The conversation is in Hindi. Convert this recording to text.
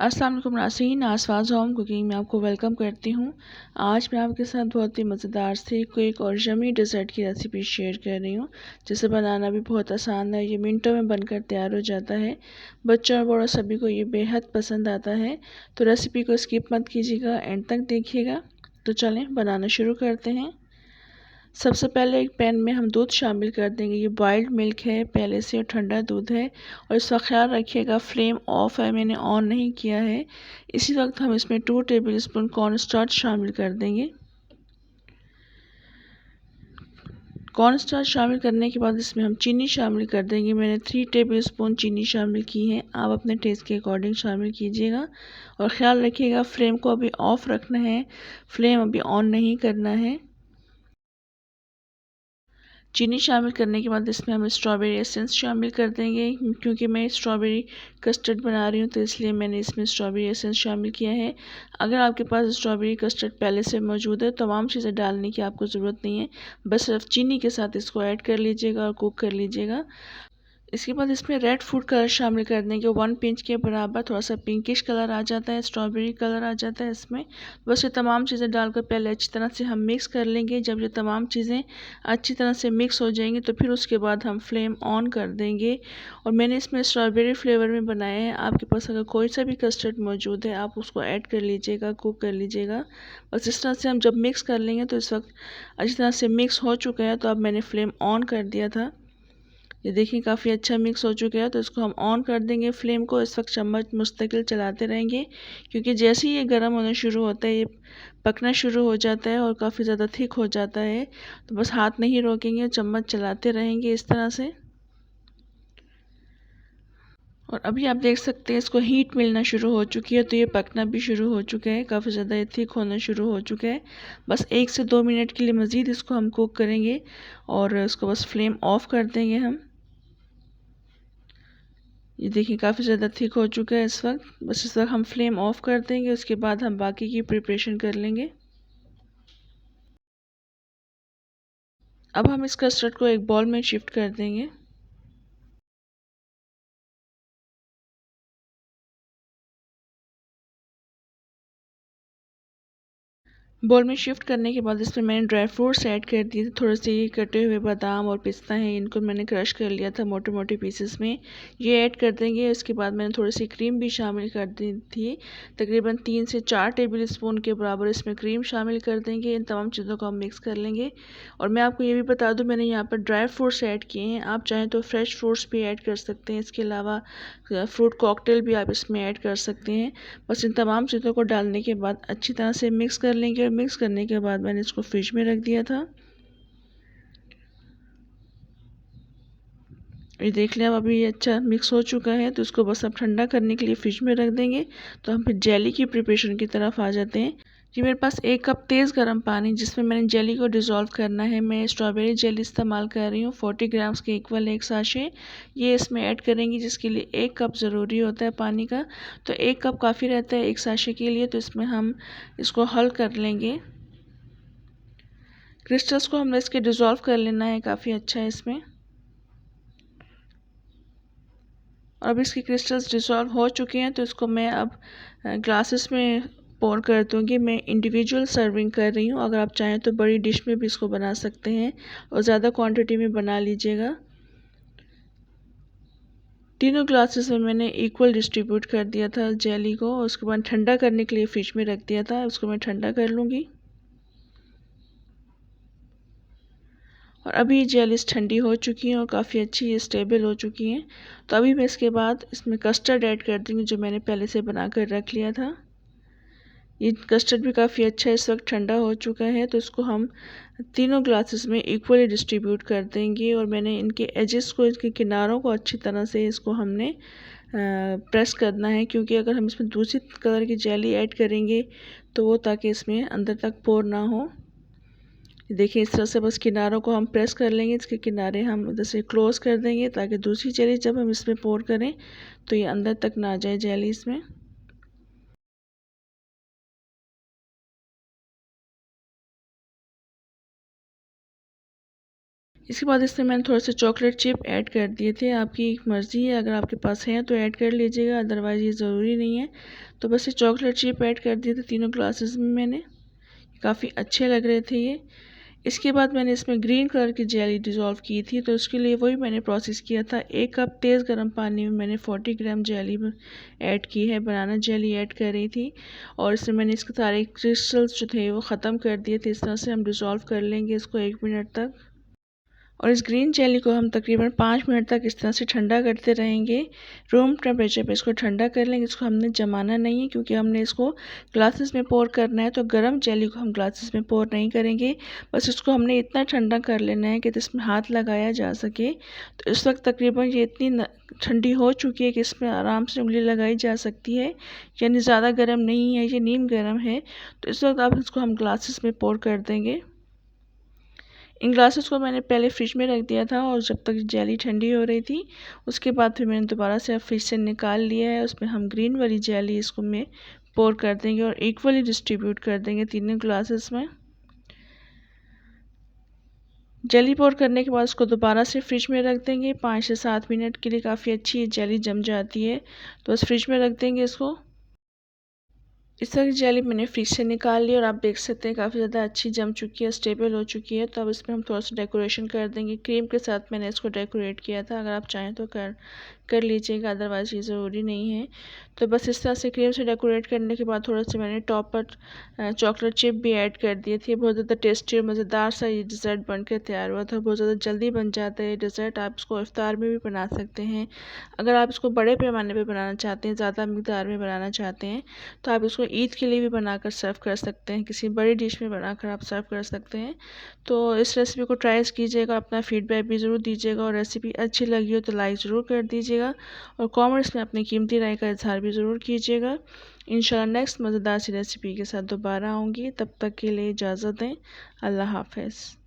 अस्सलाम वालेकुम नाज़रीन, आसवाज़ होम कुकिंग में आपको वेलकम करती हूँ। आज मैं आपके साथ बहुत ही मज़ेदार सी क्विक और यम्मी डेज़र्ट की रेसिपी शेयर कर रही हूँ, जिसे बनाना भी बहुत आसान है। ये मिनटों में बनकर तैयार हो जाता है। बच्चों और बड़ों सभी को ये बेहद पसंद आता है। तो रेसिपी को स्किप मत कीजिएगा, एंड तक देखिएगा। तो चलें बनाना शुरू करते हैं। सबसे पहले एक पैन में हम दूध शामिल कर देंगे। ये बॉइल्ड मिल्क है पहले से, और ठंडा दूध है। और इसका ख्याल रखिएगा फ्लेम ऑफ है, मैंने ऑन नहीं किया है। इसी वक्त हम इसमें 2 टेबलस्पून कॉर्न स्टार्च शामिल कर देंगे। कॉर्न स्टार्च शामिल करने के बाद इसमें हम चीनी शामिल कर देंगे। मैंने 3 टेबलस्पून चीनी शामिल की है। आप अपने टेस्ट के अकॉर्डिंग शामिल कीजिएगा। और ख़्याल रखिएगा फ्लेम को अभी ऑफ रखना है, फ्लेम अभी ऑन नहीं करना है। चीनी शामिल करने के बाद इसमें हम स्ट्रॉबेरी एसेंस शामिल कर देंगे। क्योंकि मैं स्ट्रॉबेरी कस्टर्ड बना रही हूँ तो इसलिए मैंने इसमें स्ट्रॉबेरी एसेंस शामिल किया है। अगर आपके पास स्ट्रॉबेरी कस्टर्ड पहले से मौजूद है तो तमाम चीज़ें डालने की आपको ज़रूरत नहीं है, बस सिर्फ चीनी के साथ इसको ऐड कर लीजिएगा और कुक कर लीजिएगा। इसके बाद इसमें रेड फूड कलर शामिल कर देंगे। 1 पिंच के बराबर, थोड़ा सा पिंकिश कलर आ जाता है, स्ट्रॉबेरी कलर आ जाता है इसमें। बस ये तमाम चीज़ें डालकर पहले अच्छी तरह से हम मिक्स कर लेंगे। जब ये तमाम चीज़ें अच्छी तरह से मिक्स हो जाएंगी तो फिर उसके बाद हम फ्लेम ऑन कर देंगे। और मैंने इसमें स्ट्रॉबेरी फ्लेवर में बनाया है। आपके पास अगर कोई सा भी कस्टर्ड मौजूद है आप उसको ऐड कर लीजिएगा, कुक कर लीजिएगा। बस इस तरह से हम जब मिक्स कर लेंगे तो इस वक्त अच्छी तरह से मिक्स हो चुका है। तो अब मैंने फ्लेम ऑन कर दिया था। ये देखिए काफ़ी अच्छा मिक्स हो चुका है। तो इसको हम ऑन कर देंगे फ्लेम को। इस वक्त चम्मच मुस्तकिल चलाते रहेंगे, क्योंकि जैसे ही ये गर्म होना शुरू होता है ये पकना शुरू हो जाता है और काफ़ी ज़्यादा थिक हो जाता है। तो बस हाथ नहीं रोकेंगे, चम्मच चलाते रहेंगे इस तरह से। और अभी आप देख सकते हैं इसको हीट मिलना शुरू हो चुकी है, तो ये पकना भी शुरू हो चुका है, काफ़ी ज़्यादा ये थिक होना शुरू हो चुका है। बस 1 से 2 मिनट के लिए मज़ीद इसको हम कुक करेंगे और इसको बस फ्लेम ऑफ कर देंगे हम। ये देखिए काफ़ी ज़्यादा थिक हो चुका है इस वक्त। बस इस वक्त हम फ्लेम ऑफ कर देंगे, उसके बाद हम बाकी की प्रिपरेशन कर लेंगे। अब हम इस कस्टर्ड को एक बॉल में शिफ्ट कर देंगे। बॉल में शिफ्ट करने के बाद इसमें मैंने ड्राई फ्रूट्स ऐड कर दिए थे। थोड़े से ये कटे हुए बादाम और पिस्ता हैं, इनको मैंने क्रश कर लिया था मोटे मोटे पीसेस में। ये ऐड कर देंगे। इसके बाद मैंने थोड़ी सी क्रीम भी शामिल कर दी थी। तकरीबन 3 से 4 टेबल स्पून के बराबर इसमें क्रीम शामिल कर देंगे। इन तमाम चीज़ों को हम मिक्स कर लेंगे। और मैं आपको ये भी बता दूँ, मैंने यहाँ पर ड्राई फ्रूट्स ऐड किए हैं। आप चाहें तो फ्रेश फ्रूट्स भी ऐड कर सकते हैं। इसके अलावा फ्रूट कॉकटेल भी आप इसमें ऐड कर सकते हैं। बस इन तमाम चीज़ों को डालने के बाद अच्छी तरह से मिक्स कर लेंगे। और मिक्स करने के बाद मैंने इसको फ्रिज में रख दिया था। ये देख लिया, अब अभी ये अच्छा मिक्स हो चुका है। तो इसको बस अब ठंडा करने के लिए फ्रिज में रख देंगे। तो हम फिर जेली की प्रिपरेशन की तरफ आ जाते हैं। जी, मेरे पास 1 कप तेज़ गर्म पानी, जिसमें मैंने जेली को डिज़ोल्व करना है। मैं स्ट्रॉबेरी जेली इस्तेमाल कर रही हूँ। 40 ग्राम्स के इक्वल एक साशे ये इसमें ऐड करेंगी, जिसके लिए 1 कप ज़रूरी होता है पानी का। तो 1 कप काफ़ी रहता है एक साशे के लिए। तो इसमें हम इसको हल कर लेंगे। क्रिस्टल्स को हमने इसके डिज़ोल्व कर लेना है काफ़ी अच्छा है इसमें। और अब इसके क्रिस्टल्स डिसॉल्व हो चुके हैं। तो इसको मैं अब ग्लासेस में पोर कर दूँगी। मैं इंडिविजुअल सर्विंग कर रही हूँ। अगर आप चाहें तो बड़ी डिश में भी इसको बना सकते हैं और ज़्यादा क्वांटिटी में बना लीजिएगा। तीनों ग्लासेस में मैंने इक्वल डिस्ट्रीब्यूट कर दिया था जेली को। उसके बाद ठंडा करने के लिए फ्रिज में रख दिया था। उसको मैं ठंडा कर लूँगी। और अभी जेलीस ठंडी हो चुकी हैं और काफ़ी अच्छी स्टेबल हो चुकी हैं। तो अभी मैं इसके बाद इसमें कस्टर्ड ऐड कर दूँगी, जो मैंने पहले से बना कर रख लिया था। ये कस्टर्ड भी काफ़ी अच्छा इस वक्त ठंडा हो चुका है। तो इसको हम तीनों ग्लासेस में इक्वली डिस्ट्रीब्यूट कर देंगे। और मैंने इनके एजेस को, इनके किनारों को अच्छी तरह से इसको हमने प्रेस करना है, क्योंकि अगर हम इसमें दूसरी कलर की जेली ऐड करेंगे तो वो ताकि इसमें अंदर तक पोर ना हो। देखिए इस तरह से बस किनारों को हम प्रेस कर लेंगे। इसके किनारे हम इधर से क्लोज कर देंगे, ताकि दूसरी जेली जब हम इसमें पोर करें तो ये अंदर तक ना जाए जेली इसमें। इसके बाद इसमें मैंने थोड़ा सा चॉकलेट चिप ऐड कर दिए थे। आपकी मर्ज़ी है, अगर आपके पास है तो ऐड कर लीजिएगा, अदरवाइज़ ये ज़रूरी नहीं है। तो बस ये चॉकलेट चिप ऐड कर दिए थे तीनों ग्लासेस में मैंने। काफ़ी अच्छे लग रहे थे ये। इसके बाद मैंने इसमें ग्रीन कलर की जेली डिज़ोल्व की थी, तो उसके लिए वही मैंने प्रोसेस किया था। 1 कप तेज़ गर्म पानी में मैंने 40 ग्राम जेली ऐड की है, बनाना जेली ऐड कर रही थी। और इसमें मैंने इसके सारे क्रिस्टल्स जो थे वो ख़त्म कर दिए थे। इस तरह से हम डिज़ोल्व कर लेंगे इसको 1 मिनट तक। और इस ग्रीन जेली को हम तकरीबन 5 मिनट तक इस तरह से ठंडा करते रहेंगे। रूम टेम्परेचर पे इसको ठंडा कर लेंगे। इसको हमने जमाना नहीं है, क्योंकि हमने इसको ग्लासेस में पोर करना है, तो गर्म जेली को हम ग्लासेस में पोर नहीं करेंगे। बस इसको हमने इतना ठंडा कर लेना है कि इसमें हाथ लगाया जा सके। तो इस वक्त तकरीबन ये इतनी ठंडी हो चुकी है कि इसमें आराम से उंगली लगाई जा सकती है, यानी ज़्यादा गर्म नहीं है, ये नीम गर्म है। तो इस वक्त अब इसको हम ग्लासेस में पोर कर देंगे। इन ग्लासेस को मैंने पहले फ्रिज में रख दिया था, और जब तक जेली ठंडी हो रही थी उसके बाद फिर मैंने दोबारा से फ्रिज से निकाल लिया है। उसमें हम ग्रीन वाली जेली इसको में पोर कर देंगे और इक्वली डिस्ट्रीब्यूट कर देंगे तीनों ग्लासेस में। जेली पोर करने के बाद उसको दोबारा से फ्रिज में रख देंगे 5 से 7 मिनट के लिए। काफ़ी अच्छी जेली जम जाती है, तो बस फ्रिज में रख देंगे इसको। इस तरह की जेली मैंने फ्रिज से निकाल ली और आप देख सकते हैं काफ़ी ज़्यादा अच्छी जम चुकी है, स्टेबल हो चुकी है। तो अब इसमें हम थोड़ा सा डेकोरेशन कर देंगे। क्रीम के साथ मैंने इसको डेकोरेट किया था, अगर आप चाहें तो कर लीजिएगा, अदरवाइज़ ये ज़रूरी नहीं है। तो बस इस तरह से क्रीम से डेकोरेट करने के बाद थोड़ा सा मैंने टॉप पर चॉकलेट चिप भी ऐड कर दिए थे। बहुत ज़्यादा टेस्टी और मज़ेदार सा ये डिज़र्ट बनकर तैयार हुआ था। बहुत ज़्यादा जल्दी बन जाता है ये डिज़र्ट। आप इसको इफ्तार में भी बना सकते हैं। अगर आप इसको बड़े पैमाने पर बनाना चाहते हैं, ज़्यादा मकदार में बनाना चाहते हैं, तो आप इसको ईद के लिए भी बनाकर सर्व कर सकते हैं। किसी बड़ी डिश में बनाकर आप सर्व कर सकते हैं। तो इस रेसिपी को ट्राई कीजिएगा, अपना फीडबैक भी ज़रूर दीजिएगा, और रेसिपी अच्छी लगी हो तो लाइक ज़रूर कर दीजिएगा, और कमेंट्स में अपनी कीमती राय का इजहार भी ज़रूर कीजिएगा। इंशाल्लाह नेक्स्ट मज़ेदार सी रेसिपी के साथ दोबारा आऊँगी। तब तक के लिए इजाज़त दें। अल्लाह हाफ़िज़।